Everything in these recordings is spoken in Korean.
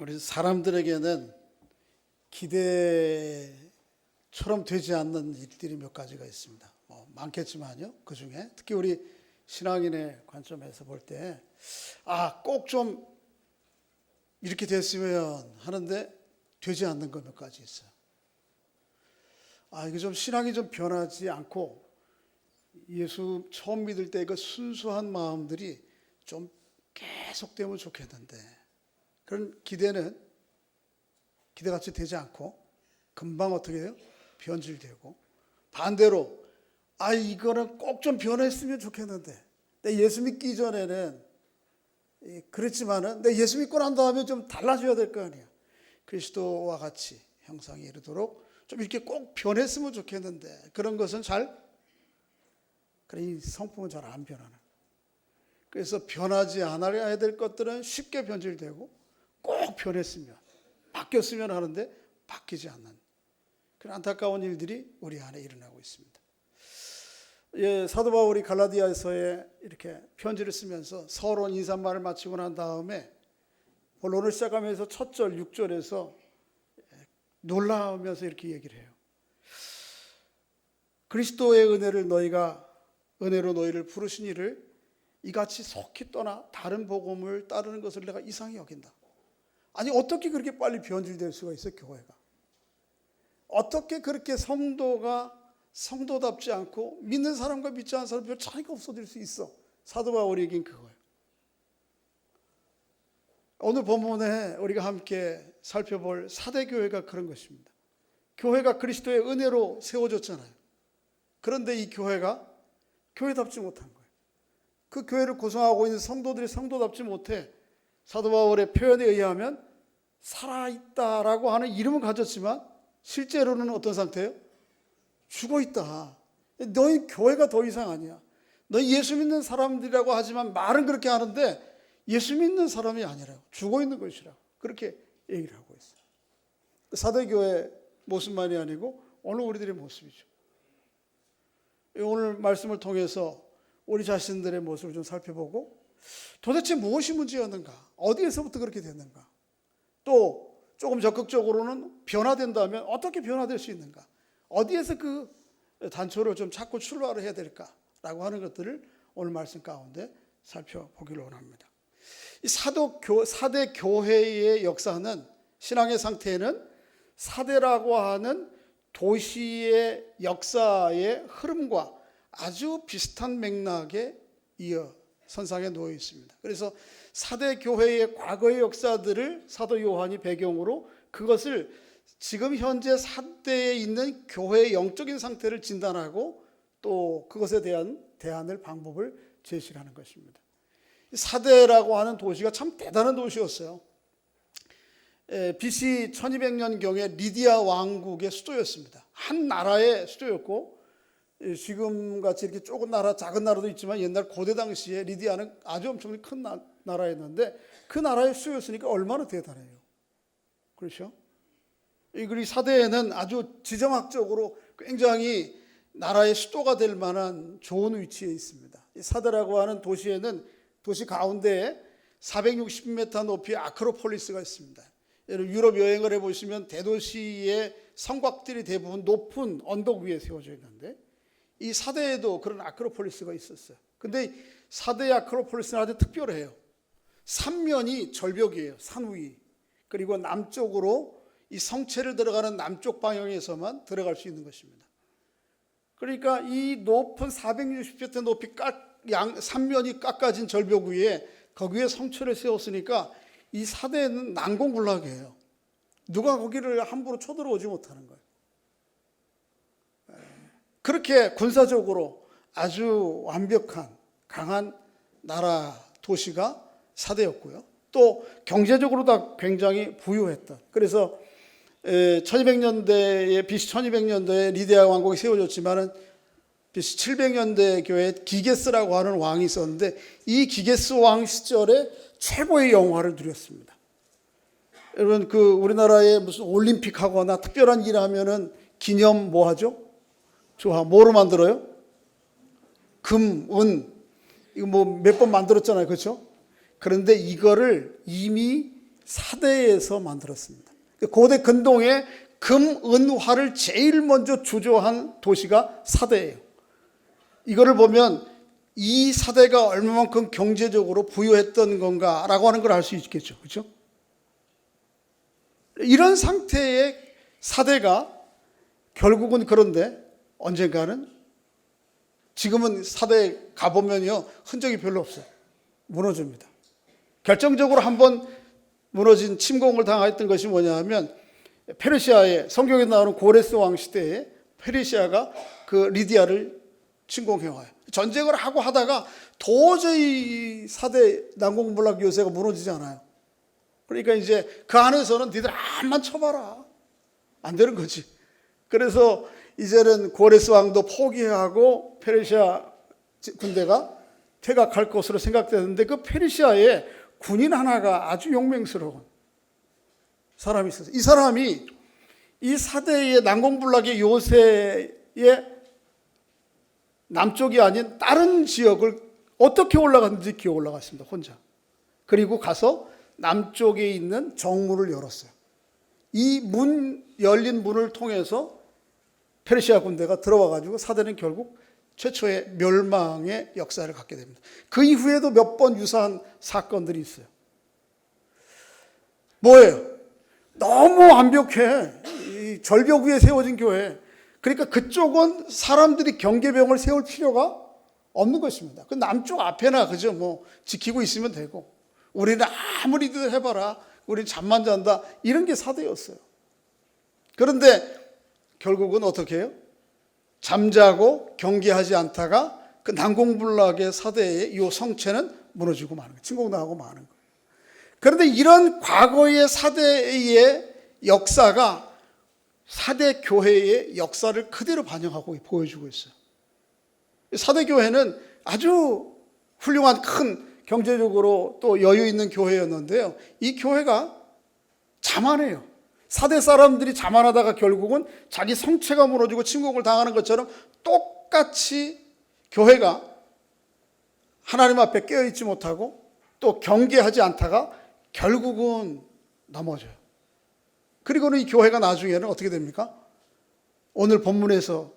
우리 사람들에게는 기대처럼 되지 않는 일들이 몇 가지가 있습니다. 많겠지만요. 그 중에 특히 우리 신앙인의 관점에서 볼 때, 꼭 좀 이렇게 됐으면 하는데 되지 않는 것 몇 가지 있어요. 이게 좀 신앙이 좀 변하지 않고 예수 처음 믿을 때 그 순수한 마음들이 좀 계속되면 좋겠는데, 그런 기대같이 되지 않고 금방 어떻게 돼요? 변질되고, 반대로 이거는 꼭 좀 변했으면 좋겠는데, 내 예수 믿기 전에는 그랬지만은 내 예수 믿고 난 다음에 좀 달라져야 될 거 아니야. 그리스도와 같이 형상에 이르도록 좀 이렇게 꼭 변했으면 좋겠는데, 그런 것은 이 성품은 잘 안 변하는. 그래서 변하지 않아야 될 것들은 쉽게 변질되고, 꼭 변했으면, 바뀌었으면 하는데 바뀌지 않는 그런 안타까운 일들이 우리 안에 일어나고 있습니다. 사도 바울이 갈라디아서에 이렇게 편지를 쓰면서 서론 인사말을 마치고 난 다음에 본론을 시작하면서 첫 절 6절에서 놀라우면서 이렇게 얘기를 해요. 그리스도의 은혜로 너희를 부르신 이를 이같이 속히 떠나 다른 복음을 따르는 것을 내가 이상히 여긴다. 어떻게 그렇게 빨리 변질될 수가 있어, 교회가? 어떻게 그렇게 성도가 성도답지 않고 믿는 사람과 믿지 않는 사람 별 차이가 없어질 수 있어? 사도 바울이 얘기한 그거예요. 오늘 본문에 우리가 함께 살펴볼 사대교회가 그런 것입니다. 교회가 그리스도의 은혜로 세워졌잖아요. 그런데 이 교회가 교회답지 못한 거예요. 그 교회를 구성하고 있는 성도들이 성도답지 못해. 사도 바울의 표현에 의하면 살아있다라고 하는 이름은 가졌지만 실제로는 어떤 상태예요? 죽어있다. 너희 교회가 더 이상 아니야. 너희 예수 믿는 사람들이라고 하지만 말은 그렇게 하는데 예수 믿는 사람이 아니라고, 죽어있는 것이라고 그렇게 얘기를 하고 있어요. 사대교회 모습만이 아니고 오늘 우리들의 모습이죠. 오늘 말씀을 통해서 우리 자신들의 모습을 좀 살펴보고, 도대체 무엇이 문제였는가? 어디에서부터 그렇게 됐는가? 또 조금 적극적으로는 변화된다면 어떻게 변화될 수 있는가? 어디에서 그 단초를 좀 찾고 출발을 해야 될까라고 하는 것들을 오늘 말씀 가운데 살펴보기를 원합니다. 이 사대 교회의 역사는, 신앙의 상태는 사대라고 하는 도시의 역사의 흐름과 아주 비슷한 맥락에 이어 선상에 놓여 있습니다. 그래서 사대 교회의 과거의 역사들을 사도 요한이 배경으로 그것을 지금 현재 사대에 있는 교회의 영적인 상태를 진단하고 또 그것에 대한 방법을 제시하는 것입니다. 사대라고 하는 도시가 참 대단한 도시였어요. BC 1200년경에 리디아 왕국의 수도였습니다. 한 나라의 수도였고, 지금같이 이렇게 작은 나라도 있지만 옛날 고대 당시에 리디아는 아주 엄청 큰 나라였는데 그 나라의 수도였으니까 얼마나 대단해요. 그렇죠? 이 사대에는 아주 지정학적으로 굉장히 나라의 수도가 될 만한 좋은 위치에 있습니다. 이 사대라고 하는 도시에는 도시 가운데에 460m 높이의 아크로폴리스가 있습니다. 유럽 여행을 해보시면 대도시의 성곽들이 대부분 높은 언덕 위에 세워져 있는데, 이 사대에도 그런 아크로폴리스가 있었어요. 근데 사대의 아크로폴리스는 아주 특별해요. 삼면이 절벽이에요. 산 위. 그리고 남쪽으로 이 성체를 들어가는 남쪽 방향에서만 들어갈 수 있는 것입니다. 그러니까 이 높은 460m 높이 삼면이 깎아진 절벽 위에, 거기에 성체를 세웠으니까 이 사대는 난공불락이에요. 누가 거기를 함부로 쳐들어오지 못하는 거예요. 그렇게 군사적으로 아주 완벽한 강한 나라 도시가 사대였고요. 또 경제적으로도 굉장히 부유했던. 그래서 1200년대에 BC 1200년대에 리디아 왕국이 세워졌지만은 BC 700년대 교회에 기게스라고 하는 왕이 있었는데, 이 기게스 왕 시절에 최고의 영화를 누렸습니다. 여러분, 우리나라에 무슨 올림픽 하거나 특별한 일 하면은 기념 뭐 하죠? 뭐로 만들어요? 금, 은, 이거 몇 번 만들었잖아요. 그렇죠? 그런데 이거를 이미 사대에서 만들었습니다. 고대 근동에 금, 은, 화를 제일 먼저 주조한 도시가 사대예요. 이거를 보면 이 사대가 얼마만큼 경제적으로 부유했던 건가라고 하는 걸 알 수 있겠죠. 그렇죠? 이런 상태의 사대가 결국은 그런데 언젠가는 지금은 사대에 가보면요 흔적이 별로 없어요. 무너집니다. 결정적으로 한번 무너진 침공을 당했던 것이 뭐냐면 페르시아의 성경에 나오는 고레스 왕 시대에 페르시아가 그 리디아를 침공해와요. 전쟁을 하고 하다가 도저히 사대 난공불락 요새가 무너지지 않아요. 그러니까 이제 그 안에서는 니들 암만 쳐봐라. 안 되는 거지. 그래서 이제는 고레스 왕도 포기하고 페르시아 군대가 퇴각할 것으로 생각되는데 그 페르시아에 군인 하나가 아주 용맹스러운 사람이 있었어요. 이 사람이 이 사대의 난공불락의 요새의 남쪽이 아닌 다른 지역을 어떻게 올라갔는지 기어 올라갔습니다. 혼자. 그리고 가서 남쪽에 있는 정문을 열었어요. 이 열린 문을 통해서 페르시아 군대가 들어와가지고 사대는 결국 최초의 멸망의 역사를 갖게 됩니다. 그 이후에도 몇 번 유사한 사건들이 있어요. 뭐예요? 너무 완벽해. 이 절벽 위에 세워진 교회. 그러니까 그쪽은 사람들이 경계병을 세울 필요가 없는 것입니다. 그 남쪽 앞에나 그죠? 뭐 지키고 있으면 되고. 우리는 아무리도 해봐라. 우리는 잠만 잔다. 이런 게 사대였어요. 그런데 결국은 어떻게 해요? 잠자고 경계하지 않다가 그 난공불락의 사대의 이 성체는 무너지고 마는 거예요. 침공당하고 마는 거예요. 그런데 이런 과거의 사대의 역사가 사대 교회의 역사를 그대로 반영하고 보여주고 있어요. 사대 교회는 아주 훌륭한 큰 경제적으로 또 여유 있는 교회였는데요. 이 교회가 자만해요. 사대 사람들이 자만하다가 결국은 자기 성체가 무너지고 침공을 당하는 것처럼 똑같이 교회가 하나님 앞에 깨어있지 못하고 또 경계하지 않다가 결국은 넘어져요. 그리고는 이 교회가 나중에는 어떻게 됩니까? 오늘 본문에서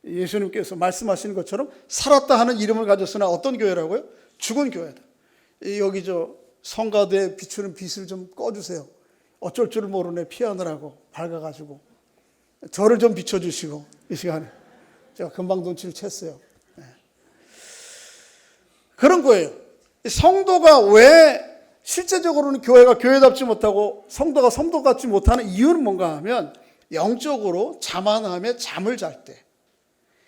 예수님께서 말씀하시는 것처럼 살았다 하는 이름을 가졌으나 어떤 교회라고요? 죽은 교회다. 여기 성가대에 비추는 빛을 좀 꺼주세요. 어쩔 줄 모르네 피하느라고 밝아가지고 저를 좀 비춰주시고 이 시간에 제가 금방 눈치를 챘어요. 네. 그런 거예요. 성도가 왜 실제적으로는 교회가 교회답지 못하고 성도가 성도 같지 못하는 이유는 뭔가 하면 영적으로 자만함에 잠을 잘 때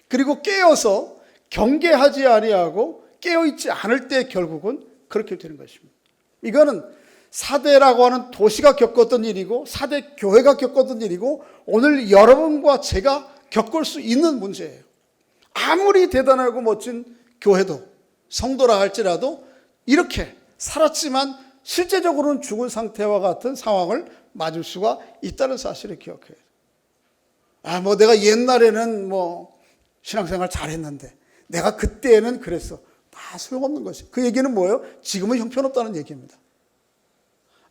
그리고 깨어서 경계하지 아니하고 깨어있지 않을 때 결국은 그렇게 되는 것입니다. 이거는 사대라고 하는 도시가 겪었던 일이고 사대 교회가 겪었던 일이고 오늘 여러분과 제가 겪을 수 있는 문제예요. 아무리 대단하고 멋진 교회도 성도라 할지라도 이렇게 살았지만 실제적으로는 죽은 상태와 같은 상황을 맞을 수가 있다는 사실을 기억해야 돼요. 내가 옛날에는 신앙생활 잘했는데 내가 그때는 그랬어. 다 소용없는 것이. 그 얘기는 뭐예요? 지금은 형편없다는 얘기입니다.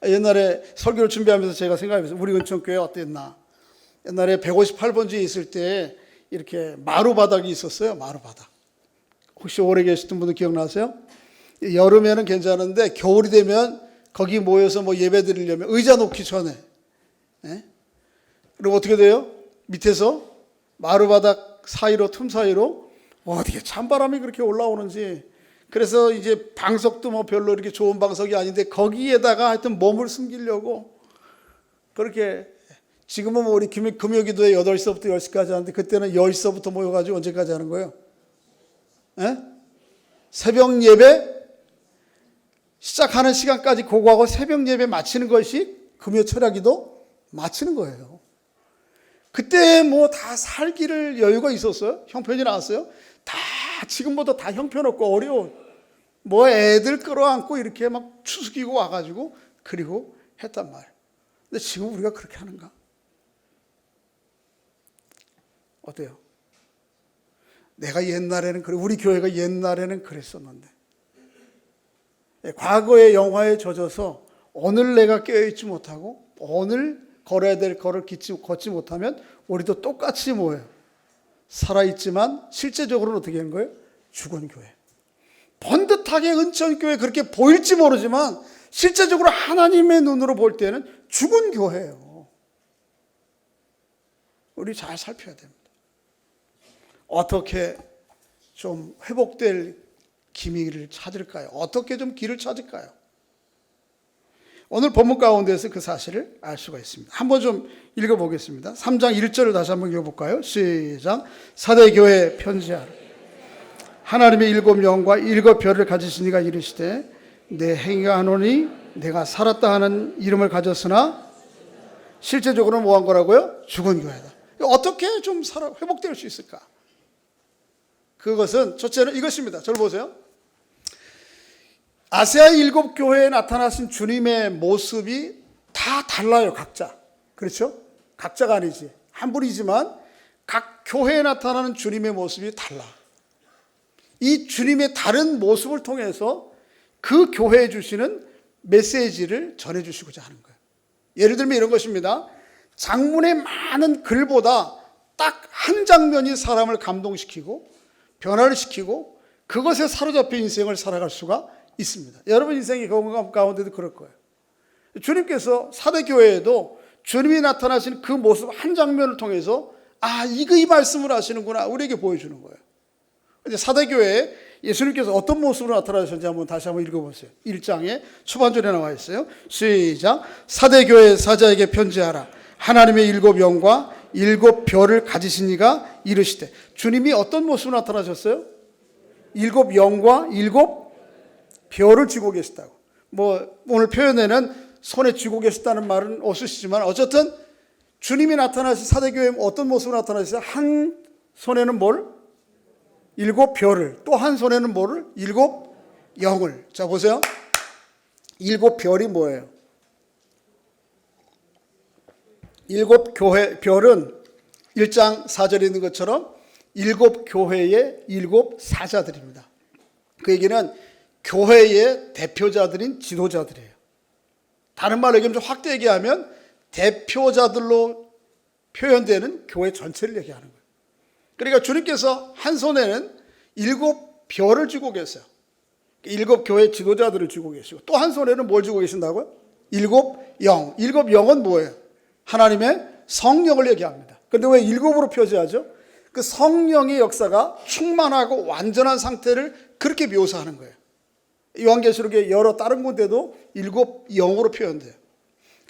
옛날에 설교를 준비하면서 제가 생각해봤어요. 우리 은총교회 어땠나. 옛날에 158번지에 있을 때 이렇게 마루바닥이 있었어요. 마루바닥. 혹시 오래 계셨던 분들 기억나세요? 여름에는 괜찮은데 겨울이 되면 거기 모여서 예배 드리려면 의자 놓기 전에 그리고 어떻게 돼요? 밑에서 마루바닥 사이로 틈 사이로 어떻게 찬바람이 그렇게 올라오는지 그래서 이제 방석도 별로 이렇게 좋은 방석이 아닌데 거기에다가 하여튼 몸을 숨기려고 그렇게 지금은 우리 금요기도에 8시부터 10시까지 하는데 그때는 10시부터 모여가지고 언제까지 하는 거예요? 새벽 예배 시작하는 시간까지 그거하고 새벽 예배 마치는 것이 금요 철야기도 마치는 거예요. 그때 다 살기를 여유가 있었어요? 형편이 나왔어요? 다 지금보다 다 형편없고 어려워. 애들 끌어안고 이렇게 막 추스기고 와가지고 그리고 했단 말이에요. 근데 지금 우리가 그렇게 하는가? 어때요? 내가 옛날에는 우리 교회가 옛날에는 그랬었는데 과거의 영화에 젖어서 오늘 내가 깨어있지 못하고 오늘 걸어야 될 걸을 걷지 못하면 우리도 똑같이 뭐예요? 살아있지만 실제적으로는 어떻게 하는 거예요? 죽은 교회. 번듯하게 은천교회 그렇게 보일지 모르지만 실제적으로 하나님의 눈으로 볼 때는 죽은 교회예요. 우리 잘 살펴야 됩니다. 어떻게 좀 회복될 기미를 찾을까요? 어떻게 좀 길을 찾을까요? 오늘 본문 가운데서 그 사실을 알 수가 있습니다. 한번 좀 읽어보겠습니다. 3장 1절을 다시 한번 읽어볼까요? 시작. 사대교회 편지하라. 하나님의 일곱 영과 일곱 별을 가지신 이가 이르시되 내 행위가 하노니 내가 살았다 하는 이름을 가졌으나 실제적으로는 뭐한 거라고요? 죽은 교회다. 어떻게 좀 회복될 수 있을까? 그것은 첫째는 이것입니다. 저를 보세요. 아시아 일곱 교회에 나타나신 주님의 모습이 다 달라요. 각자. 그렇죠? 각자가 아니지. 한 분이지만 각 교회에 나타나는 주님의 모습이 달라. 이 주님의 다른 모습을 통해서 그 교회에 주시는 메시지를 전해주시고자 하는 거예요. 예를 들면 이런 것입니다. 장문의 많은 글보다 딱 한 장면이 사람을 감동시키고 변화를 시키고 그것에 사로잡혀 인생을 살아갈 수가 있습니다. 여러분 인생의 경험 가운데도 그럴 거예요. 주님께서 사대교회에도 주님이 나타나신 그 모습 한 장면을 통해서 이 말씀을 하시는구나 우리에게 보여주는 거예요. 이제 사대교회에 예수님께서 어떤 모습으로 나타나셨는지 다시 한번 읽어보세요. 1장에 초반절에 나와 있어요. 시작. 사대교회 사자에게 편지하라. 하나님의 일곱 영과 일곱 별을 가지신 이가 이르시되. 주님이 어떤 모습으로 나타나셨어요? 일곱 영과 일곱 별을 쥐고 계시다고. 오늘 표현에는 손에 쥐고 계시다는 말은 없으시지만 어쨌든 주님이 나타나신 사대교회 어떤 모습으로 나타나셨어요? 한 손에는 뭘? 일곱 별을. 또 한 손에는 뭐를? 일곱 영을. 자 보세요. 일곱 별이 뭐예요? 일곱 교회 별은 1장 4절에 있는 것처럼 일곱 교회의 일곱 사자들입니다. 그 얘기는 교회의 대표자들인 지도자들이에요. 다른 말로 얘기하면 좀 확대 얘기하면 대표자들로 표현되는 교회 전체를 얘기하는 거예요. 그러니까 주님께서 한 손에는 일곱 별을 쥐고 계세요. 일곱 교회 지도자들을 쥐고 계시고 또 한 손에는 뭘 쥐고 계신다고요? 일곱 영. 일곱 영은 뭐예요? 하나님의 성령을 얘기합니다. 그런데 왜 일곱으로 표시하죠? 그 성령의 역사가 충만하고 완전한 상태를 그렇게 묘사하는 거예요. 요한계시록의 여러 다른 곳에도 일곱 영으로 표현돼요.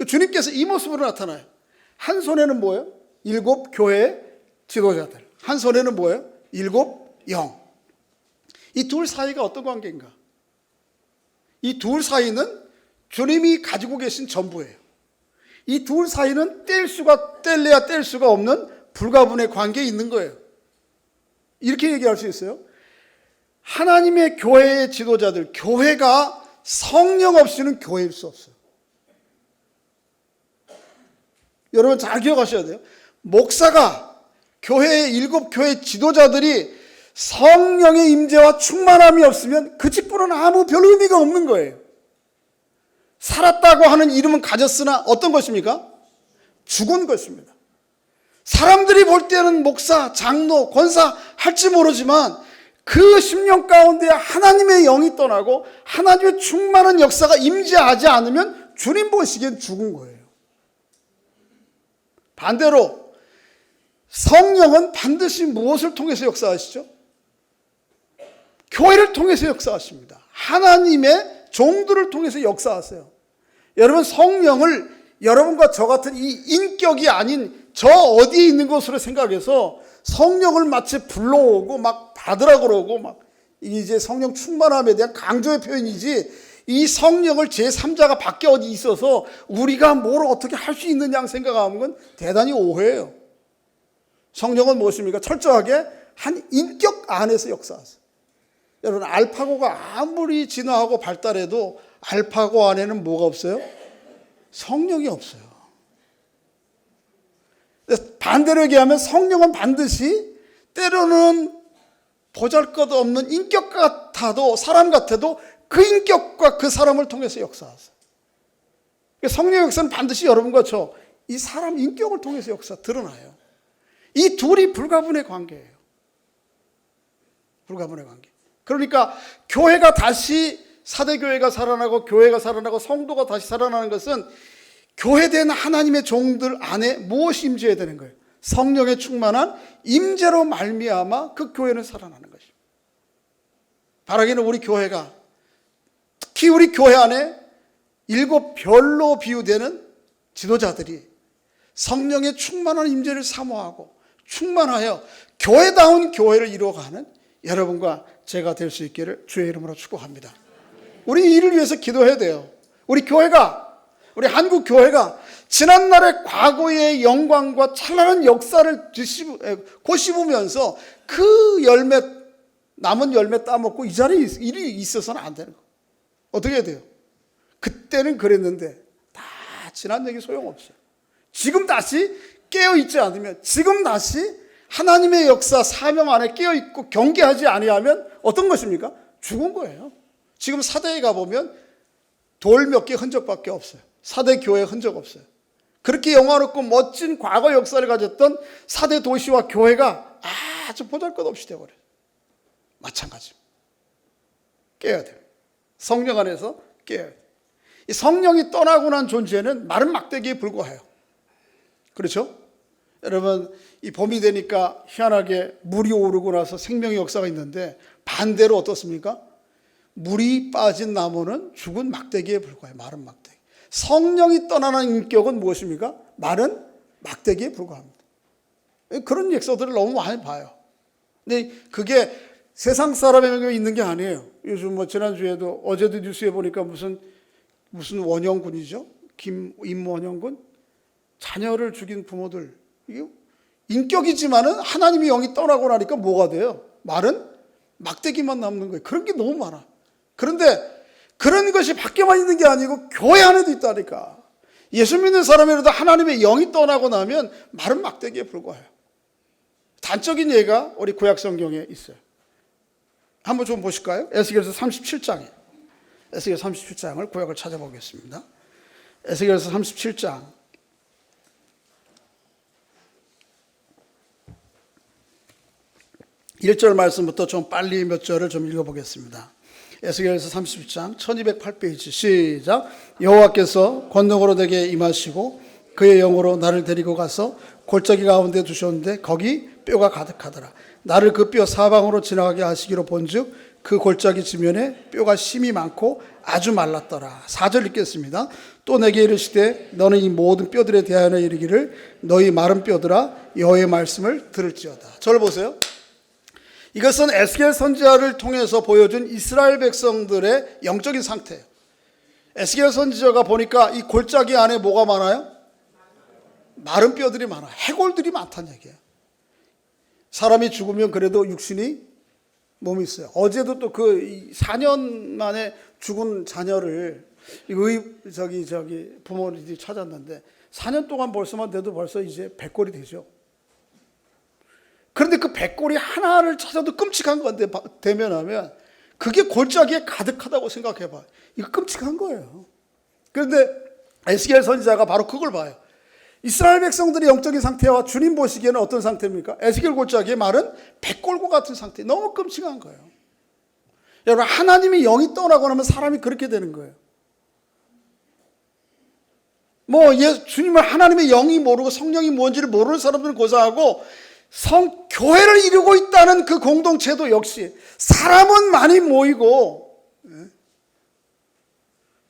주님께서 이 모습으로 나타나요. 한 손에는 뭐예요? 일곱 교회의 지도자들. 한 손에는 뭐예요? 일곱 영. 이 둘 사이가 어떤 관계인가? 이 둘 사이는 주님이 가지고 계신 전부예요. 이 둘 사이는 뗄래야 뗄 수가 없는 불가분의 관계에 있는 거예요. 이렇게 얘기할 수 있어요. 하나님의 교회의 지도자들, 교회가 성령 없이는 교회일 수 없어요. 여러분 잘 기억하셔야 돼요. 목사가 교회의 일곱 교회 지도자들이 성령의 임재와 충만함이 없으면 그 직분은 아무 별 의미가 없는 거예요. 살았다고 하는 이름은 가졌으나 어떤 것입니까? 죽은 것입니다. 사람들이 볼 때는 목사, 장로, 권사 할지 모르지만 그 심령 가운데 하나님의 영이 떠나고 하나님의 충만한 역사가 임재하지 않으면 주님 보시기엔 죽은 거예요. 반대로 성령은 반드시 무엇을 통해서 역사하시죠? 교회를 통해서 역사하십니다. 하나님의 종들을 통해서 역사하세요. 여러분 성령을 여러분과 저 같은 이 인격이 아닌 저 어디에 있는 것으로 생각해서 성령을 마치 불러오고 막 받으라 그러고 막 이제 성령 충만함에 대한 강조의 표현이지 이 성령을 제3자가 밖에 어디 있어서 우리가 뭘 어떻게 할 수 있느냐 생각하는 건 대단히 오해예요. 성령은 무엇입니까? 철저하게 한 인격 안에서 역사하세요. 여러분 알파고가 아무리 진화하고 발달해도 알파고 안에는 뭐가 없어요? 성령이 없어요. 반대로 얘기하면 성령은 반드시 때로는 보잘것없는 인격 같아도 사람 같아도 그 인격과 그 사람을 통해서 역사하세요. 성령의 역사는 반드시 여러분과 저 이 사람 인격을 통해서 역사 드러나요. 이 둘이 불가분의 관계예요. 불가분의 관계. 그러니까 교회가 다시 사대교회가 살아나고 교회가 살아나고 성도가 다시 살아나는 것은 교회된 하나님의 종들 안에 무엇이 임재해야 되는 거예요? 성령의 충만한 임재로 말미암아 그 교회는 살아나는 것입니다. 바라기는 우리 교회가, 특히 우리 교회 안에 7 별로 비유되는 지도자들이 성령의 충만한 임재를 사모하고 충만하여 교회다운 교회를 이루어가는 여러분과 제가 될 수 있기를 주의 이름으로 축복합니다. 우리 이를 위해서 기도해야 돼요. 우리 교회가, 우리 한국 교회가 지난날의 과거의 영광과 찬란한 역사를 고씹으면서 그 열매, 남은 열매 따먹고 이 자리에 일이 있어서는 안 되는 거예요. 어떻게 해야 돼요? 그때는 그랬는데 다 지난 얘기 소용없어요. 지금 다시 깨어있지 않으면, 지금 다시 하나님의 역사 사명 안에 깨어있고 경계하지 아니하면 어떤 것입니까? 죽은 거예요. 지금 사대에 가보면 돌 몇 개 흔적밖에 없어요. 사대 교회 흔적 없어요. 그렇게 영화롭고 멋진 과거 역사를 가졌던 사대 도시와 교회가 아주 보잘것없이 되어버려요. 마찬가지입니다. 깨어야 돼요. 성령 안에서 깨어야 돼요. 이 성령이 떠나고 난 존재는 마른 막대기에 불과해요. 그렇죠? 여러분, 이 봄이 되니까 희한하게 물이 오르고 나서 생명의 역사가 있는데 반대로 어떻습니까? 물이 빠진 나무는 죽은 막대기에 불과해요. 마른 막대기. 성령이 떠나는 인격은 무엇입니까? 마른 막대기에 불과합니다. 그런 역사들을 너무 많이 봐요. 근데 그게 세상 사람에게 있는 게 아니에요. 요즘 뭐 지난주에도 어제도 뉴스에 보니까 무슨 원영군이죠? 임원영군? 자녀를 죽인 부모들. 이게 인격이지만은 하나님의 영이 떠나고 나니까 뭐가 돼요? 마른 막대기만 남는 거예요. 그런 게 너무 많아. 그런데 그런 것이 밖에만 있는 게 아니고 교회 안에도 있다니까. 예수 믿는 사람이라도 하나님의 영이 떠나고 나면 마른 막대기에 불과해요. 단적인 예가 우리 구약 성경에 있어요. 한번 좀 보실까요? 에스겔서 37장에. 에스겔 37장을 구약을 찾아보겠습니다. 에스겔서 37장. 1절 말씀부터 좀 빨리 몇 절을 좀 읽어보겠습니다. 에스겔서 37장 1208페이지 시작. 여호와께서 권능으로 내게 임하시고 그의 영으로 나를 데리고 가서 골짜기 가운데 두셨는데 거기 뼈가 가득하더라. 나를 그 뼈 사방으로 지나가게 하시기로 본즉 그 골짜기 지면에 뼈가 심이 많고 아주 말랐더라. 4절 읽겠습니다. 또 내게 이르시되 너는 이 모든 뼈들에 대하여 이르기를 너희 마른 뼈들아 여호와의 말씀을 들을지어다. 저를 보세요. 이것은 에스겔 선지자를 통해서 보여준 이스라엘 백성들의 영적인 상태예요. 에스겔 선지자가 보니까 이 골짜기 안에 뭐가 많아요? 마른 뼈들이 많아. 해골들이 많다는 얘기예요. 사람이 죽으면 그래도 육신이 몸이 있어요. 어제도 또 그 4년 만에 죽은 자녀를 부모들이 찾았는데 4년 동안 벌써만 돼도 벌써 이제 100골이 되죠. 그런데 그 100골이 하나를 찾아도 끔찍한 건데 대면하면 그게 골짜기에 가득하다고 생각해봐. 이거 끔찍한 거예요. 그런데 에스겔 선지자가 바로 그걸 봐요. 이스라엘 백성들의 영적인 상태와 주님 보시기에는 어떤 상태입니까? 에스겔 골짜기에 마른 100골과 같은 상태. 너무 끔찍한 거예요. 여러분, 하나님이 영이 떠나고 나면 사람이 그렇게 되는 거예요. 주님을 하나님의 영이 모르고 성령이 뭔지를 모르는 사람들은 고사하고 교회를 이루고 있다는 그 공동체도 역시 사람은 많이 모이고,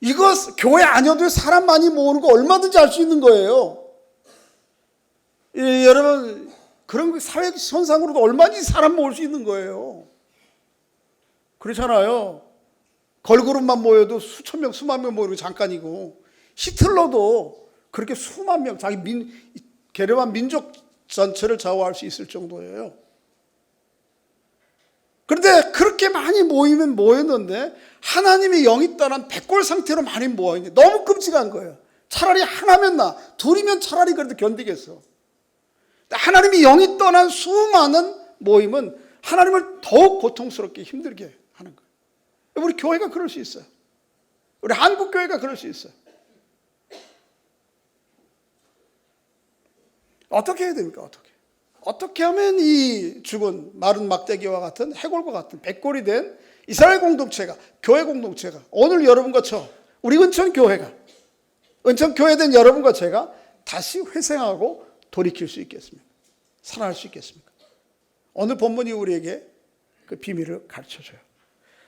이거 교회 아니어도 사람 많이 모으는 거 얼마든지 할 수 있는 거예요. 여러분, 그런 사회 현상으로도 얼마든지 사람 모을 수 있는 거예요. 그렇잖아요. 걸그룹만 모여도 수천 명, 수만 명 모이고 잠깐이고, 히틀러도 그렇게 수만 명, 자기 게르만 민족 전체를 좌우할 수 있을 정도예요. 그런데 그렇게 많이 모였는데 하나님의 영이 떠난 100골 상태로 많이 모여있는데 너무 끔찍한 거예요. 차라리 하나면 둘이면 차라리 그래도 견디겠어. 하나님의 영이 떠난 수많은 모임은 하나님을 더욱 고통스럽게 힘들게 하는 거예요. 우리 교회가 그럴 수 있어요. 우리 한국 교회가 그럴 수 있어요. 어떻게 해야 됩니까? 어떻게 하면 이 죽은 마른 막대기와 같은 해골과 같은 백골이 된 이스라엘 공동체가, 교회 공동체가, 오늘 여러분과 저, 우리 은천교회가, 은천교회된 여러분과 제가 다시 회생하고 돌이킬 수 있겠습니까? 살아날 수 있겠습니까? 오늘 본문이 우리에게 그 비밀을 가르쳐줘요.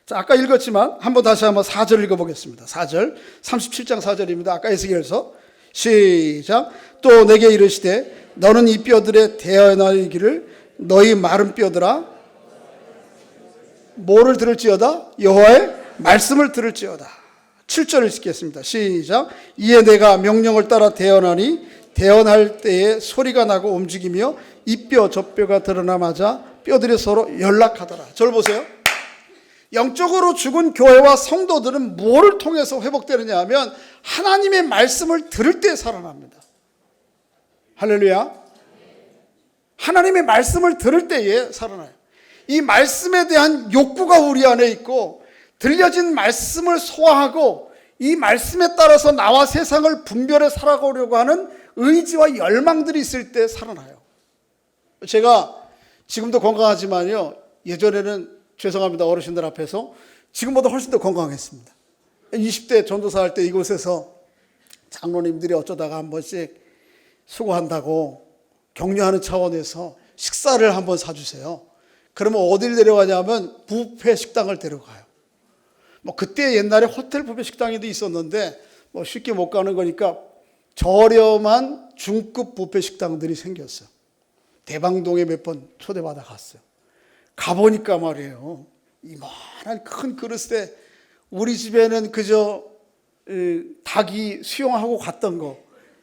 자, 아까 읽었지만 다시 한번 4절 읽어보겠습니다. 4절, 37장 4절입니다. 아까 에스겔서 시작. 또 내게 이르시되 너는 이 뼈들에 대어나리기를 너희 마른 뼈들아 뭐를 들을지어다? 여호와의 말씀을 들을지어다. 7절을 읽겠습니다. 시작. 이에 내가 명령을 따라 대언하니 대언할 때에 소리가 나고 움직이며 이 뼈 저 뼈가 드러나마자 뼈들이 서로 연락하더라. 저를 보세요. 영적으로 죽은 교회와 성도들은 뭐를 통해서 회복되느냐 하면 하나님의 말씀을 들을 때 살아납니다. 할렐루야. 하나님의 말씀을 들을 때에 살아나요. 이 말씀에 대한 욕구가 우리 안에 있고 들려진 말씀을 소화하고 이 말씀에 따라서 나와 세상을 분별해 살아가려고 하는 의지와 열망들이 있을 때 살아나요. 제가 지금도 건강하지만요, 예전에는 죄송합니다, 어르신들 앞에서 지금보다 훨씬 더 건강했습니다. 20대 전도사 할 때 이곳에서 장로님들이 어쩌다가 한 번씩 수고한다고 격려하는 차원에서 식사를 한번 사주세요. 그러면 어디를 데려가냐면 뷔페 식당을 데려가요. 뭐 그때 옛날에 호텔 뷔페 식당이도 있었는데 뭐 쉽게 못 가는 거니까 저렴한 중급 뷔페 식당들이 생겼어요. 대방동에 몇 번 초대받아 갔어요. 가보니까 말이에요, 이만한 큰 그릇에 우리 집에는 그저 닭이 수영하고 갔던 거,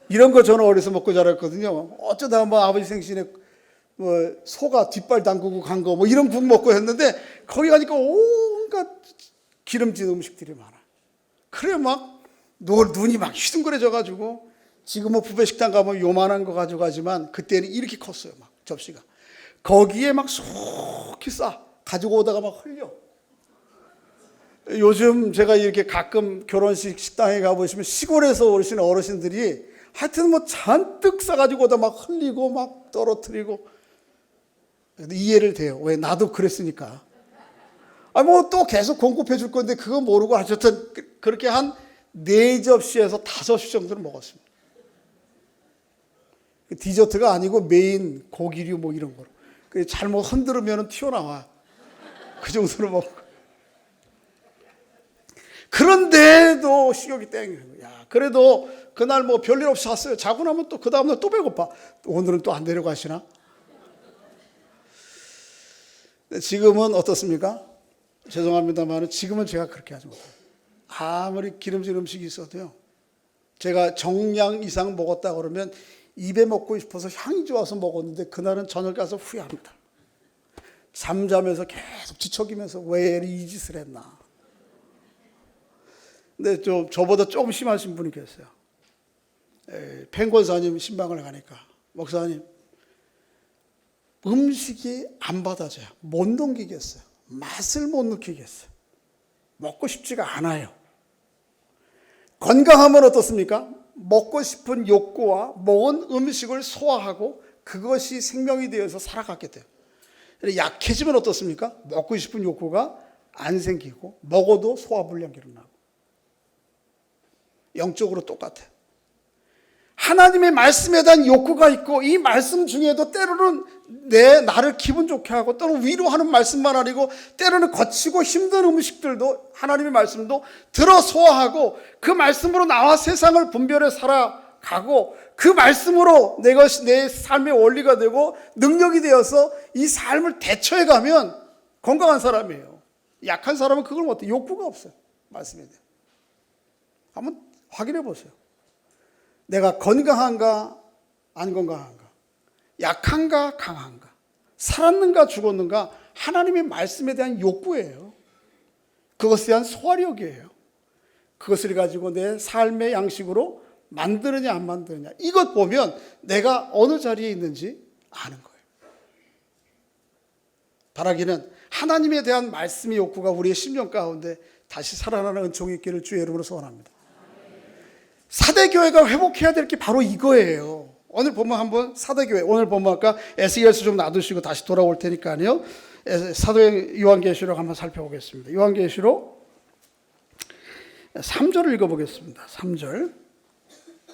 이런 거 저는 어려서 먹고 자랐거든요. 어쩌다 뭐 아버지 생신에 뭐 소가 뒷발 담그고 간 거 뭐 이런 국 먹고 했는데 거기 가니까 온갖 기름진 음식들이 많아. 그래 막 눈이 막 휘둥그레져 가지고 지금 뭐 뷔페 식당 가면 요만한 거 가져가지만 그때는 이렇게 컸어요. 막 접시가. 거기에 막 속히 싸 가지고 오다가 막 흘려. 요즘 제가 이렇게 가끔 결혼식 식당에 가보시면 시골에서 오시는 어르신들이 하여튼 뭐 잔뜩 싸가지고 오다 막 흘리고 막 떨어뜨리고. 이해를 돼요. 왜? 나도 그랬으니까. 뭐 또 계속 공급해 줄 건데 그거 모르고 하여튼 그렇게 한 4접시에서 5접시 정도는 먹었습니다. 디저트가 아니고 메인 고기류 뭐 이런 거로. 잘못 흔들으면 튀어나와. 그 정도로 먹고. 그런데도 식욕이 땡기는 거야. 그래도 그날 뭐 별일 없이 잤어요. 자고 나면 또 그 다음날 또 배고파. 오늘은 또 안 데려가시나? 지금은 어떻습니까? 죄송합니다만 지금은 제가 그렇게 하지 못해요. 아무리 기름진 음식이 있어도요, 제가 정량 이상 먹었다 그러면 입에 먹고 싶어서 향이 좋아서 먹었는데 그날은 저녁 가서 후회합니다. 잠자면서 계속 뒤척이면서 왜 이 짓을 했나. 근데 저보다 조금 심하신 분이 계세요. 팽권사님 신방을 가니까 목사님, 음식이 안 받아져요. 못 넘기겠어요. 맛을 못 느끼겠어요. 먹고 싶지가 않아요. 건강하면 어떻습니까? 먹고 싶은 욕구와 먹은 음식을 소화하고 그것이 생명이 되어서 살아가게 돼요. 약해지면 어떻습니까? 먹고 싶은 욕구가 안 생기고 먹어도 소화불량이 일어나고. 영적으로 똑같아요. 하나님의 말씀에 대한 욕구가 있고 이 말씀 중에도 때로는 나를 기분 좋게 하고 또는 위로하는 말씀만 아니고 때로는 거치고 힘든 음식들도 하나님의 말씀도 들어 소화하고 그 말씀으로 나와 세상을 분별해 살아가고 그 말씀으로 내 삶의 원리가 되고 능력이 되어서 이 삶을 대처해 가면 건강한 사람이에요. 약한 사람은 그걸 못해. 욕구가 없어요. 말씀에 대해. 한번 확인해 보세요. 내가 건강한가 안 건강한가, 약한가 강한가, 살았는가 죽었는가, 하나님의 말씀에 대한 욕구예요. 그것에 대한 소화력이에요. 그것을 가지고 내 삶의 양식으로 만드느냐 안 만드느냐, 이것 보면 내가 어느 자리에 있는지 아는 거예요. 바라기는 하나님에 대한 말씀의 욕구가 우리의 심령 가운데 다시 살아나는 은총이 있기를 주의 이름으로 소원합니다. 사대교회가 회복해야 될 게 바로 이거예요. 오늘 보면 한번 사도교회, 오늘 보면 아까 에스겔서 좀 놔두시고 다시 돌아올 테니까요. 사도 요한계시록 한번 살펴보겠습니다. 요한계시록 3절을 읽어보겠습니다. 3절.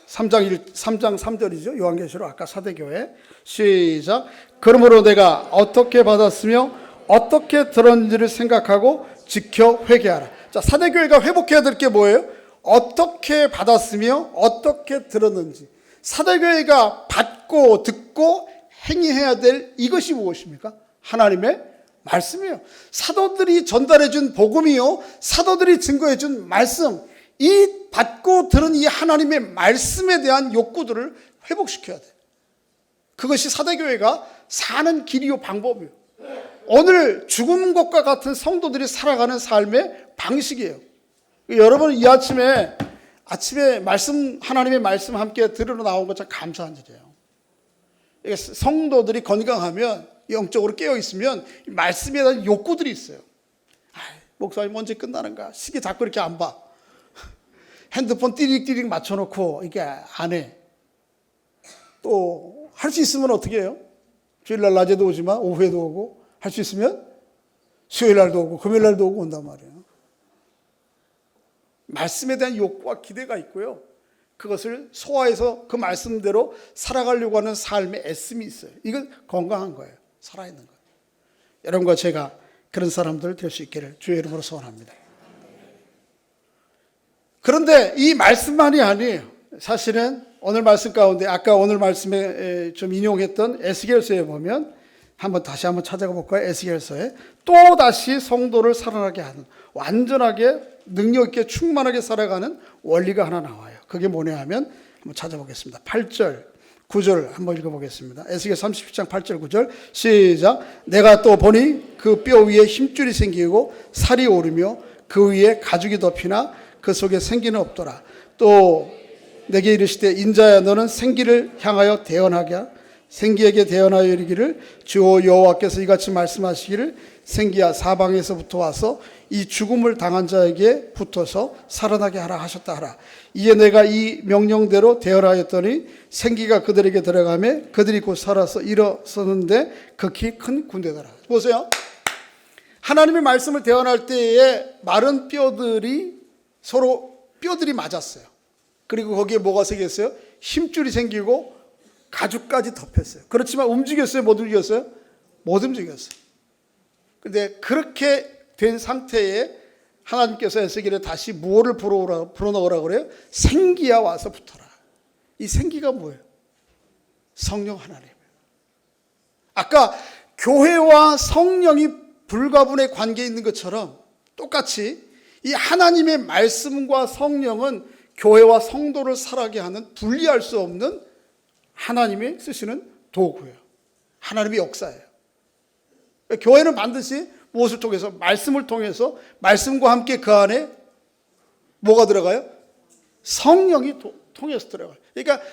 3장 3절이죠. 요한계시록 아까 사도교회. 시작. 그러므로 내가 어떻게 받았으며 어떻게 들었는지를 생각하고 지켜 회개하라. 자, 사도교회가 회복해야 될 게 뭐예요? 어떻게 받았으며 어떻게 들었는지. 사도교회가 받고 듣고 행해야 될 이것이 무엇입니까? 하나님의 말씀이에요. 사도들이 전달해 준 복음이요, 사도들이 증거해 준 말씀, 이 받고 들은 이 하나님의 말씀에 대한 욕구들을 회복시켜야 돼요. 그것이 사도교회가 사는 길이요, 방법이에요. 오늘 죽은 것과 같은 성도들이 살아가는 삶의 방식이에요. 여러분, 이 아침에 말씀, 하나님의 말씀 함께 들으러 나온 것 참 감사한 일이에요. 성도들이 건강하면, 영적으로 깨어있으면 말씀에 대한 욕구들이 있어요. 목사님 언제 끝나는가? 시계 자꾸 이렇게 안 봐. 핸드폰 띠릭띠릭 맞춰놓고 이게 안 해. 또 할 수 있으면 어떻게 해요? 주일날 낮에도 오지만 오후에도 오고, 할 수 있으면 수요일날도 오고 금요일날도 오고 온단 말이에요. 말씀에 대한 욕구와 기대가 있고요, 그것을 소화해서 그 말씀대로 살아가려고 하는 삶의 애씀이 있어요. 이건 건강한 거예요. 살아있는 거예요. 여러분과 제가 그런 사람들 될 수 있기를 주의 이름으로 소원합니다. 그런데 이 말씀만이 아니에요. 사실은 오늘 말씀 가운데 아까 오늘 말씀에 좀 인용했던 에스겔서에 보면 다시 한번 찾아가 볼까요? 에스겔서에 또 다시 성도를 살아나게 하는, 완전하게 능력 있게 충만하게 살아가는 원리가 하나 나와요. 그게 뭐냐 하면 한번 찾아보겠습니다. 8절 9절 한번 읽어보겠습니다. 에스겔 37장 8절 9절 시작. 내가 또 보니 그 뼈 위에 힘줄이 생기고 살이 오르며 그 위에 가죽이 덮이나 그 속에 생기는 없더라. 또 내게 이르시되 인자야, 너는 생기를 향하여 대언하게, 생기에게 대언하여 이르기를 주 여호와께서 이같이 말씀하시기를 생기야, 사방에서부터 와서 이 죽음을 당한 자에게 붙어서 살아나게 하라 하셨다 하라. 이에 내가 이 명령대로 대언하였더니 생기가 그들에게 들어가매 그들이 곧 살아서 일어서는데 극히 큰 군대더라. 보세요. 하나님의 말씀을 대언할 때에 마른 뼈들이 서로 뼈들이 맞았어요. 그리고 거기에 뭐가 생겼어요? 힘줄이 생기고 가죽까지 덮였어요. 그렇지만 움직였어요? 못 움직였어요? 못 움직였어요. 근데 그렇게 된 상태에 하나님께서 에스겔에 다시 무엇을 불어넣으라고 그래요? 생기야, 와서 붙어라. 이 생기가 뭐예요? 성령 하나님. 아까 교회와 성령이 불가분의 관계에 있는 것처럼 똑같이 이 하나님의 말씀과 성령은 교회와 성도를 살아가게 하는 분리할 수 없는 하나님이 쓰시는 도구예요. 하나님의 역사예요. 교회는 반드시 무엇을 통해서? 말씀을 통해서, 말씀과 함께 그 안에 뭐가 들어가요? 성령이 통해서 들어가요. 그러니까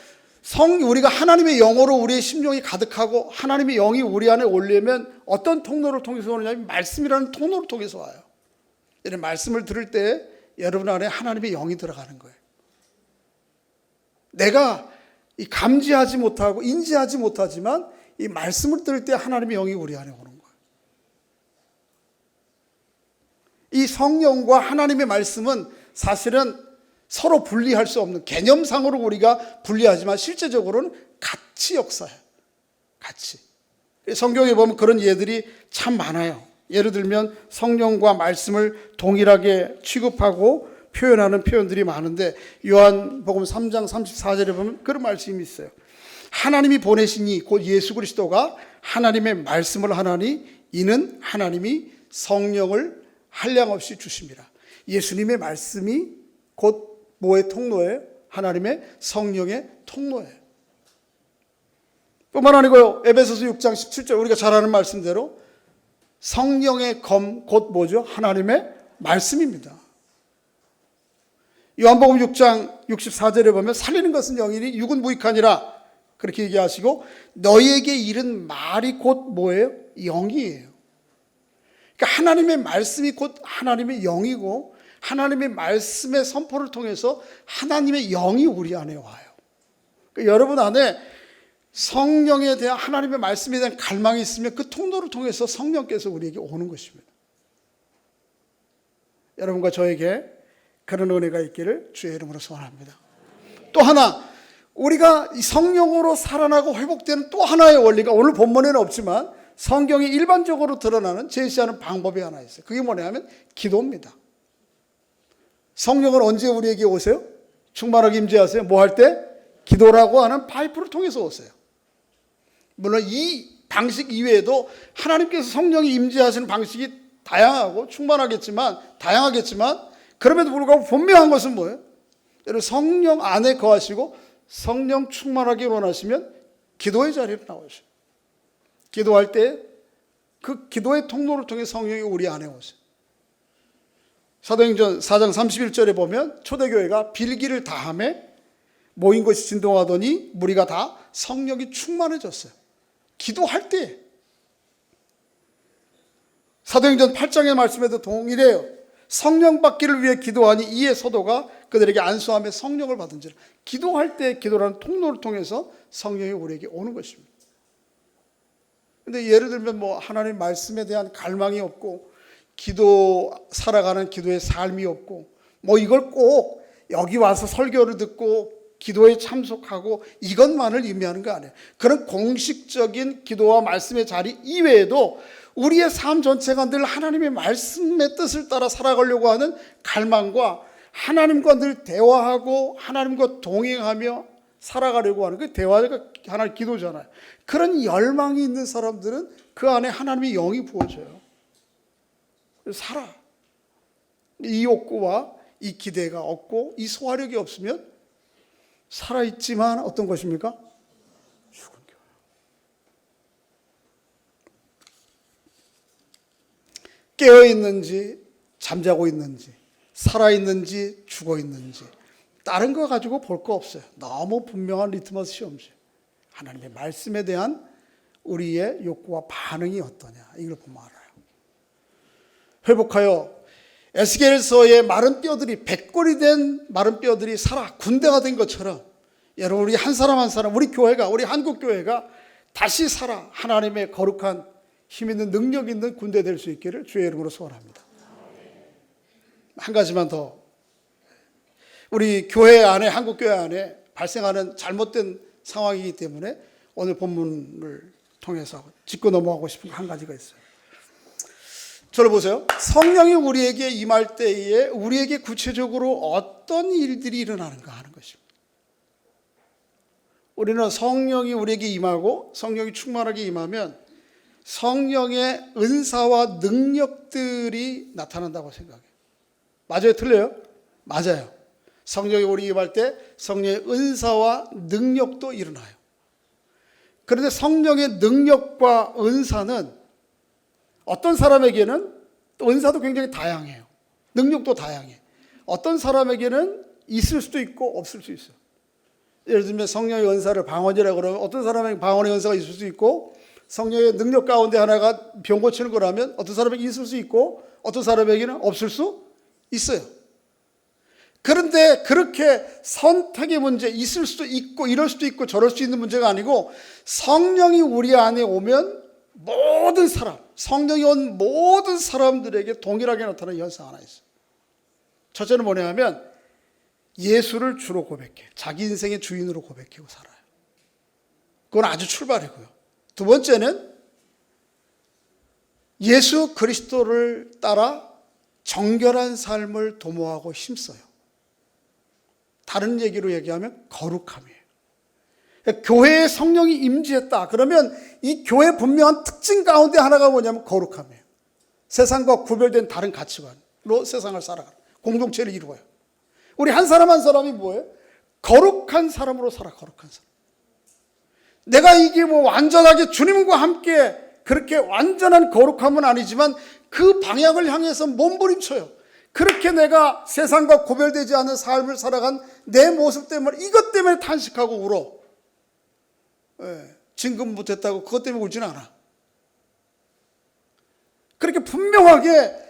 우리가 하나님의 영으로 우리의 심령이 가득하고 하나님의 영이 우리 안에 올리면 어떤 통로를 통해서 오느냐면 말씀이라는 통로를 통해서 와요. 이런 말씀을 들을 때 여러분 안에 하나님의 영이 들어가는 거예요. 내가 감지하지 못하고 인지하지 못하지만 이 말씀을 들을 때 하나님의 영이 우리 안에 오는 거예요. 이 성령과 하나님의 말씀은 사실은 서로 분리할 수 없는, 개념상으로 우리가 분리하지만 실제적으로는 같이 역사해요. 같이. 성경에 보면 그런 예들이 참 많아요. 예를 들면 성령과 말씀을 동일하게 취급하고 표현하는 표현들이 많은데 요한복음 3장 34절에 보면 그런 말씀이 있어요. 하나님이 보내신 이 곧 예수 그리스도가 하나님의 말씀을 하나니 이는 하나님이 성령을 한량없이 주십니다. 예수님의 말씀이 곧 뭐의 통로예요? 하나님의 성령의 통로예요. 뿐만 아니고요, 에베소서 6장 17절 우리가 잘 아는 말씀대로 성령의 검 곧 뭐죠? 하나님의 말씀입니다. 요한복음 6장 64절에 보면 살리는 것은 영이니 육은 무익하니라 그렇게 얘기하시고 너희에게 이른 말이 곧 뭐예요? 영이에요. 그러니까 하나님의 말씀이 곧 하나님의 영이고 하나님의 말씀의 선포를 통해서 하나님의 영이 우리 안에 와요. 그러니까 여러분 안에 성령에 대한 하나님의 말씀에 대한 갈망이 있으면 그 통로를 통해서 성령께서 우리에게 오는 것입니다. 여러분과 저에게 그런 은혜가 있기를 주의 이름으로 소원합니다. 또 하나, 우리가 성령으로 살아나고 회복되는 또 하나의 원리가 오늘 본문에는 없지만 성경이 일반적으로 드러나는 제시하는 방법이 하나 있어요. 그게 뭐냐면 기도입니다. 성령은 언제 우리에게 오세요? 충만하게 임재하세요. 뭐 할 때? 기도라고 하는 파이프를 통해서 오세요. 물론 이 방식 이외에도 하나님께서 성령이 임재하시는 방식이 다양하고 다양하겠지만 그럼에도 불구하고 분명한 것은 뭐예요? 여러분, 성령 안에 거하시고 성령 충만하게 원하시면 기도의 자리로 나오셔요. 기도할 때 그 기도의 통로를 통해 성령이 우리 안에 오세요. 사도행전 4장 31절에 보면 초대교회가 빌기를 다하며 모인 것이 진동하더니 무리가 다 성령이 충만해졌어요. 기도할 때. 사도행전 8장의 말씀에도 동일해요. 성령 받기를 위해 기도하니 이에 서도가 그들에게 안수하며 성령을 받은지라. 기도할 때 기도라는 통로를 통해서 성령이 우리에게 오는 것입니다. 근데 예를 들면 하나님 말씀에 대한 갈망이 없고 살아가는 기도의 삶이 없고 이걸 꼭 여기 와서 설교를 듣고 기도에 참석하고 이것만을 의미하는 거 아니에요. 그런 공식적인 기도와 말씀의 자리 이외에도 우리의 삶 전체가 늘 하나님의 말씀의 뜻을 따라 살아가려고 하는 갈망과 하나님과 늘 대화하고 하나님과 동행하며 살아가려고 하는 그 대화가 하나의 기도잖아요. 그런 열망이 있는 사람들은 그 안에 하나님의 영이 부어져요. 살아. 이 욕구와 이 기대가 없고 이 소화력이 없으면 살아있지만 어떤 것입니까? 죽은 교회. 깨어있는지 잠자고 있는지 살아있는지 죽어있는지 다른 거 가지고 볼 거 없어요. 너무 분명한 리트머스 시험지. 하나님의 말씀에 대한 우리의 욕구와 반응이 어떠냐, 이걸 보면 알아요. 회복하여 에스겔서의 마른 뼈들이 백골이 된 마른 뼈들이 살아 군대가 된 것처럼 여러분, 우리 한 사람 한 사람, 우리 교회가, 우리 한국교회가 다시 살아 하나님의 거룩한 힘 있는 능력 있는 군대 될 수 있기를 주의 이름으로 소원합니다. 한 가지만 더, 우리 교회 안에, 한국교회 안에 발생하는 잘못된 상황이기 때문에 오늘 본문을 통해서 짚고 넘어가고 싶은 한 가지가 있어요. 저를 보세요. 성령이 우리에게 임할 때에 우리에게 구체적으로 어떤 일들이 일어나는가 하는 것입니다. 우리는 성령이 우리에게 임하고 성령이 충만하게 임하면 성령의 은사와 능력들이 나타난다고 생각해요. 맞아요? 틀려요? 맞아요. 성령이 우리 임할 때 성령의 은사와 능력도 일어나요. 그런데 성령의 능력과 은사는 어떤 사람에게는 또 은사도 굉장히 다양해요. 능력도 다양해. 어떤 사람에게는 있을 수도 있고 없을 수 있어요. 예를 들면 성령의 은사를 방언이라고 그러면 어떤 사람에게 방언의 은사가 있을 수 있고 성령의 능력 가운데 하나가 병 고치는 거라면 어떤 사람에게 있을 수 있고 어떤 사람에게는 없을 수 있어요. 그런데 그렇게 선택의 문제, 있을 수도 있고 이럴 수도 있고 저럴 수 있는 문제가 아니고 성령이 우리 안에 오면 모든 사람, 성령이 온 모든 사람들에게 동일하게 나타나는 현상 하나 있어요. 첫째는 뭐냐 하면 예수를 주로 고백해. 자기 인생의 주인으로 고백하고 살아요. 그건 아주 출발이고요. 두 번째는 예수 그리스도를 따라 정결한 삶을 도모하고 힘써요. 다른 얘기로 얘기하면 거룩함이에요. 교회에 성령이 임재했다. 그러면 이 교회의 분명한 특징 가운데 하나가 뭐냐면 거룩함이에요. 세상과 구별된 다른 가치관으로 세상을 살아가는 공동체를 이루어요. 우리 한 사람 한 사람이 뭐예요? 거룩한 사람으로 살아. 거룩한 사람. 내가 이게 완전하게 주님과 함께 그렇게 완전한 거룩함은 아니지만 그 방향을 향해서 몸부림쳐요. 그렇게 내가 세상과 구별되지 않은 삶을 살아간 내 모습 때문에 이것 때문에 탄식하고 울어. 진금 못했다고 그것 때문에 울지는 않아. 그렇게 분명하게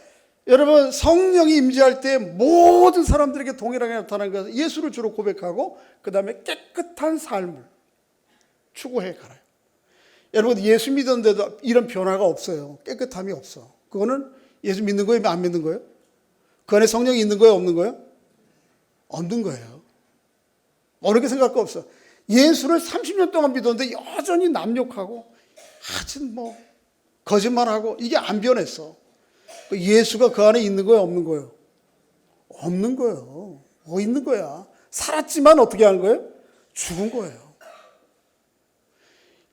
여러분 성령이 임재할 때 모든 사람들에게 동일하게 나타나는 것은 예수를 주로 고백하고 그 다음에 깨끗한 삶을 추구해 가라. 여러분 예수 믿었는데도 이런 변화가 없어요. 깨끗함이 없어. 그거는 예수 믿는 거예요? 안 믿는 거예요? 그 안에 성령이 있는 거예요? 없는 거예요? 없는 거예요. 어렵게 생각할 거 없어. 예수를 30년 동안 믿었는데 여전히 남욕하고 하여튼 뭐 거짓말하고 이게 안 변했어. 예수가 그 안에 있는 거예요? 없는 거예요? 없는 거예요. 있는 거야. 살았지만 어떻게 하는 거예요? 죽은 거예요.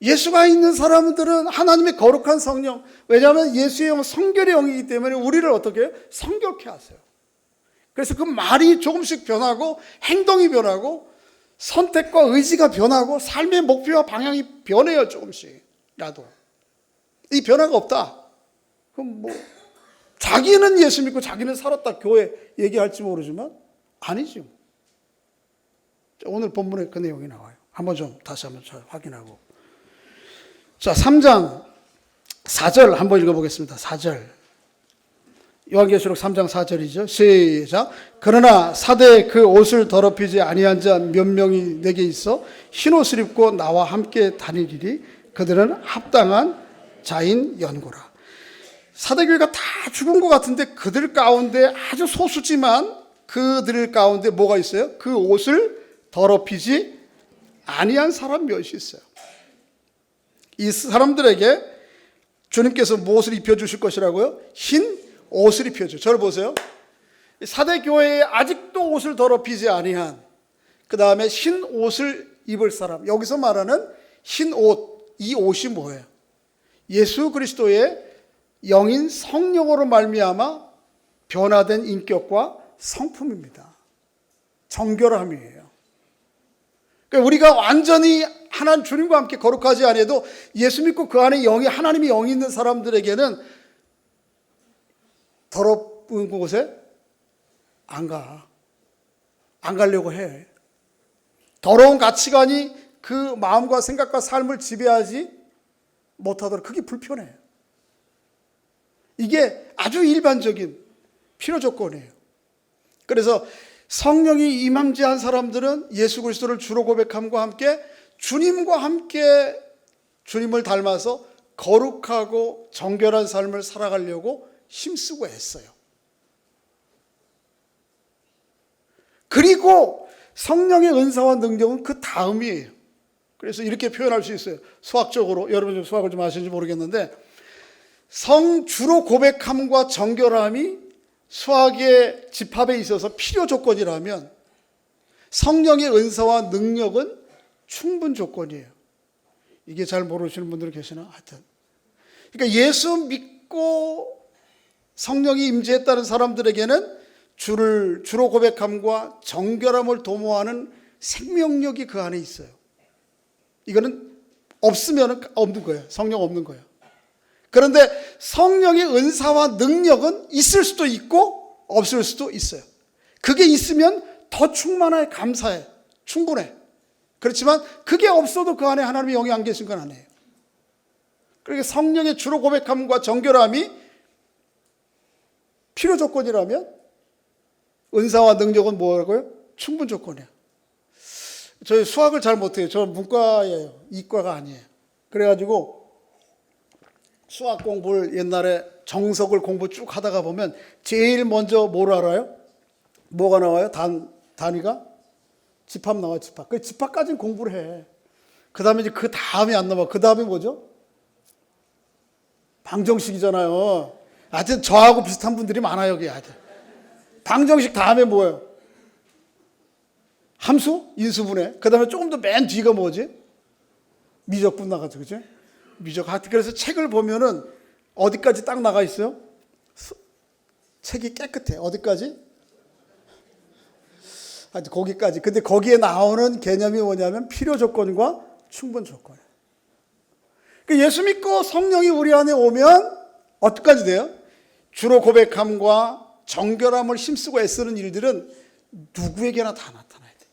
예수가 있는 사람들은 하나님의 거룩한 성령, 왜냐하면 예수의 영은 성결의 영이기 때문에 우리를 어떻게 해요? 성결케 하세요. 그래서 그 말이 조금씩 변하고 행동이 변하고 선택과 의지가 변하고 삶의 목표와 방향이 변해요. 조금씩이라도. 이 변화가 없다. 그럼 뭐 자기는 예수 믿고 자기는 살았다 교회 얘기할지 모르지만 아니죠. 오늘 본문에 그 내용이 나와요. 한번 좀 다시 한번 확인하고. 자, 3장 4절 한번 읽어보겠습니다. 4절. 요한계시록 3장 4절이죠. 시작. 그러나 사대에 그 옷을 더럽히지 아니한 자 몇 명이 내게 있어 흰 옷을 입고 나와 함께 다니리니 그들은 합당한 자인 연고라. 사대교회가 다 죽은 것 같은데 그들 가운데 아주 소수지만 그들 가운데 뭐가 있어요? 그 옷을 더럽히지 아니한 사람 몇이 있어요. 이 사람들에게 주님께서 무엇을 입혀주실 것이라고요? 흰 옷을 입혀줘. 저를 보세요. 사대교회에 아직도 옷을 더럽히지 아니한, 그 다음에 흰 옷을 입을 사람. 여기서 말하는 흰 옷, 이 옷이 뭐예요? 예수 그리스도의 영인 성령으로 말미암아 변화된 인격과 성품입니다. 정결함이에요. 그러니까 우리가 완전히 하나님 주님과 함께 거룩하지 아니해도 예수 믿고 그 안에 영이 하나님의 영이 있는 사람들에게는 더러운 곳에 안 가. 안 가려고 해. 더러운 가치관이 그 마음과 생각과 삶을 지배하지 못하도록 그게 불편해요. 이게 아주 일반적인 필요 조건이에요. 그래서 성령이 임함지한 사람들은 예수 그리스도를 주로 고백함과 함께 주님과 함께 주님을 닮아서 거룩하고 정결한 삶을 살아가려고 힘쓰고 애써요. 그리고 성령의 은사와 능력은 그 다음이에요. 그래서 이렇게 표현할 수 있어요. 수학적으로, 여러분 좀 수학을 좀 아시는지 모르겠는데, 성주로 고백함과 정결함이 수학의 집합에 있어서 필요 조건이라면 성령의 은사와 능력은 충분 조건이에요. 이게 잘 모르시는 분들이 계시나? 하여튼. 그러니까 예수 믿고 성령이 임재했다는 사람들에게는 주로 고백함과 정결함을 도모하는 생명력이 그 안에 있어요. 이거는 없으면 없는 거예요. 성령 없는 거예요. 그런데 성령의 은사와 능력은 있을 수도 있고 없을 수도 있어요. 그게 있으면 더 충만해, 감사해, 충분해. 그렇지만 그게 없어도 그 안에 하나님의 영이 안 계신 건 아니에요. 그러니까 성령의 주로 고백함과 정결함이 필요 조건이라면 은사와 능력은 뭐라고요? 충분 조건이에요. 저희 수학을 잘 못해요. 저는 문과예요. 이과가 아니에요. 그래가지고 수학 공부를 옛날에 정석을 공부 쭉 하다가 보면 제일 먼저 뭘 알아요? 뭐가 나와요? 단위가? 집합 나와요, 집합. 그 집합까지는 공부를 해. 그 다음에 이제 그 다음이 안 나와. 그 다음이 뭐죠? 방정식이잖아요. 하여튼 저하고 비슷한 분들이 많아요, 여기. 하여튼. 방정식 다음에 뭐예요? 함수? 인수분해. 그 다음에 조금 더 맨 뒤가 뭐지? 미적분 나가죠, 그죠? 미적. 그래서 책을 보면은 어디까지 딱 나가 있어요? 책이 깨끗해. 어디까지? 하여튼 거기까지. 근데 거기에 나오는 개념이 뭐냐면 필요 조건과 충분 조건이에요. 그러니까 예수 믿고 성령이 우리 안에 오면 어디까지 돼요? 주로 고백함과 정결함을 힘쓰고 애쓰는 일들은 누구에게나 다 나타나야 돼.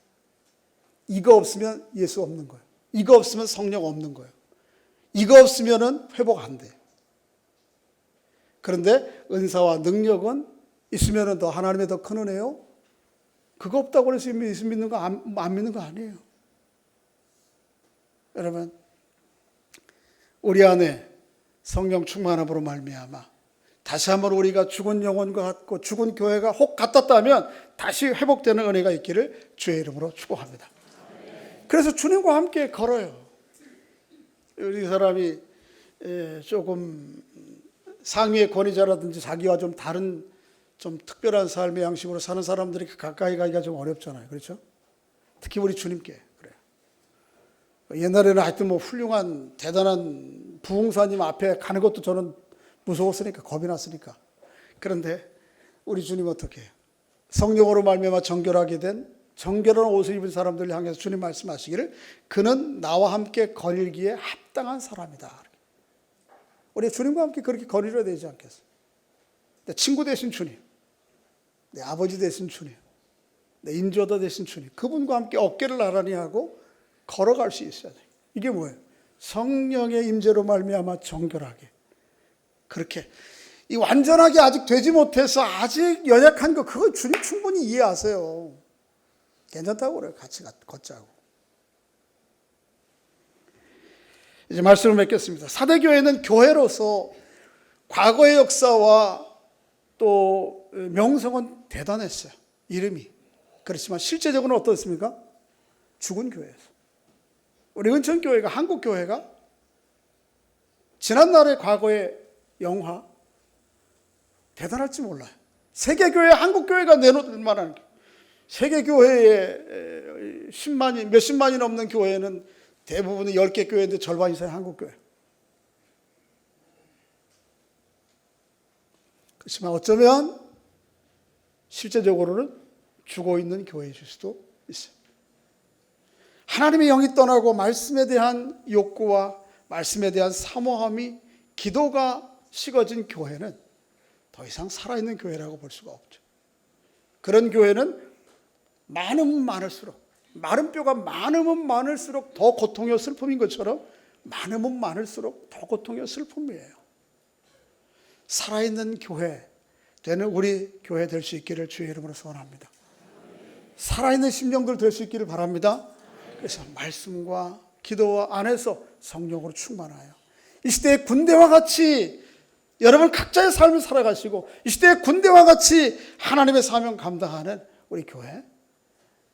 이거 없으면 예수 없는 거예요. 이거 없으면 성령 없는 거예요. 이거 없으면 회복 안 돼요. 그런데 은사와 능력은 있으면 더 하나님의 더 큰 은혜요. 그거 없다고 해서 예수 믿는 거 안 믿는 거 아니에요. 여러분 우리 안에 성령 충만함으로 말미암아 다시 한번 우리가 죽은 영혼과 같고 죽은 교회가 혹 같았다면 다시 회복되는 은혜가 있기를 주의 이름으로 축복합니다. 그래서 주님과 함께 걸어요. 우리 사람이 조금 상위의 권위자라든지 자기와 좀 다른 좀 특별한 삶의 양식으로 사는 사람들이 가까이 가기가 좀 어렵잖아요. 그렇죠? 특히 우리 주님께 그래요. 옛날에는 하여튼 뭐 훌륭한 대단한 부흥사님 앞에 가는 것도 저는 무서웠으니까, 겁이 났으니까. 그런데 우리 주님 어떻게 해요? 성령으로 말미암아 정결하게 된 정결한 옷을 입은 사람들을 향해서 주님 말씀하시기를 그는 나와 함께 거닐기에 합당한 사람이다. 우리 주님과 함께 그렇게 거닐어야 되지 않겠어요? 내 친구 되신 주님, 내 아버지 되신 주님, 내 인도자 되신 주님, 그분과 함께 어깨를 나란히 하고 걸어갈 수 있어야 돼요. 이게 뭐예요? 성령의 임재로 말미암아 정결하게. 그렇게 이 완전하게 아직 되지 못해서 아직 연약한 거 그거 주님 충분히 이해하세요. 괜찮다고 그래요. 같이 걷자고. 이제 말씀을 맺겠습니다. 사대교회는 교회로서 과거의 역사와 또 명성은 대단했어요. 이름이. 그렇지만 실제적으로는 어떻습니까? 죽은 교회에서. 우리 은천교회가, 한국교회가 지난날의 과거의 영화 대단할지 몰라요. 세계교회, 한국교회가 내놓을 만한 세계교회에 10만이, 몇십만이 넘는 교회는 대부분이 10개 교회인데 절반 이상이 한국교회. 그렇지만 어쩌면 실제적으로는 죽어있는 교회일 수도 있어요. 하나님의 영이 떠나고 말씀에 대한 욕구와 말씀에 대한 사모함이, 기도가 식어진 교회는 더 이상 살아있는 교회라고 볼 수가 없죠. 그런 교회는 많으면 많을수록, 마른 뼈가 많으면 많을수록 더 고통이요 슬픔인 것처럼 많으면 많을수록 더 고통이요 슬픔이에요. 살아있는 교회 되는 우리 교회 될 수 있기를 주의 이름으로 소원합니다. 살아있는 심령들 될 수 있기를 바랍니다. 그래서 말씀과 기도와 안에서 성령으로 충만하여 이 시대의 군대와 같이 여러분 각자의 삶을 살아가시고 이 시대의 군대와 같이 하나님의 사명 감당하는 우리 교회,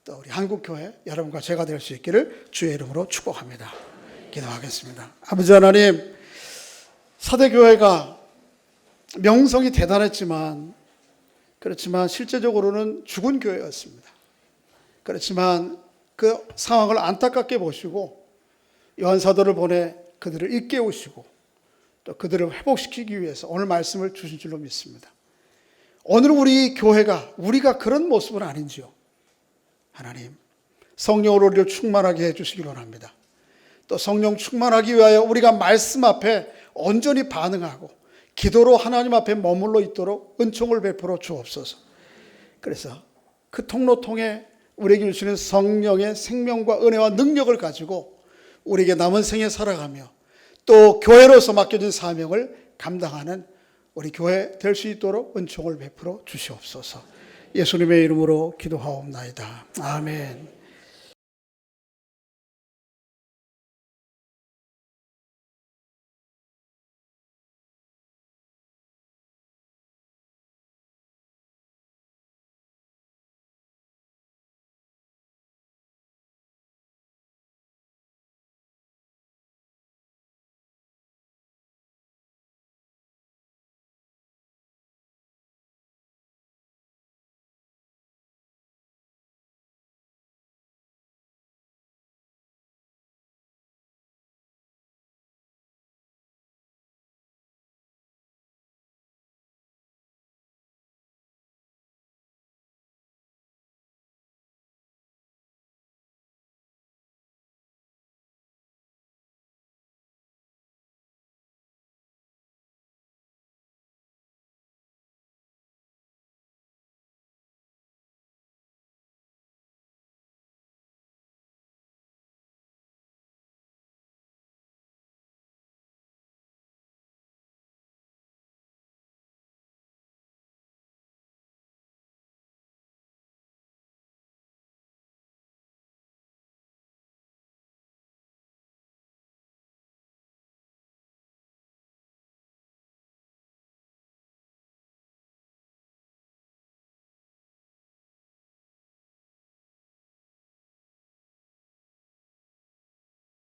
또 우리 한국교회 여러분과 제가 될 수 있기를 주의 이름으로 축복합니다. 기도하겠습니다. 아버지 하나님, 사대교회가 명성이 대단했지만 그렇지만 실제적으로는 죽은 교회였습니다. 그렇지만 그 상황을 안타깝게 보시고 요한사도를 보내 그들을 일깨우시고 또 그들을 회복시키기 위해서 오늘 말씀을 주신 줄로 믿습니다. 오늘 우리 교회가 우리가 그런 모습은 아닌지요. 하나님, 성령으로 우리를 충만하게 해주시기 원합니다. 또 성령 충만하기 위하여 우리가 말씀 앞에 온전히 반응하고 기도로 하나님 앞에 머물러 있도록 은총을 베풀어 주옵소서. 그래서 그 통로 통해 우리에게 주시는 성령의 생명과 은혜와 능력을 가지고 우리에게 남은 생에 살아가며 또 교회로서 맡겨진 사명을 감당하는 우리 교회 될 수 있도록 은총을 베풀어 주시옵소서. 예수님의 이름으로 기도하옵나이다. 아멘.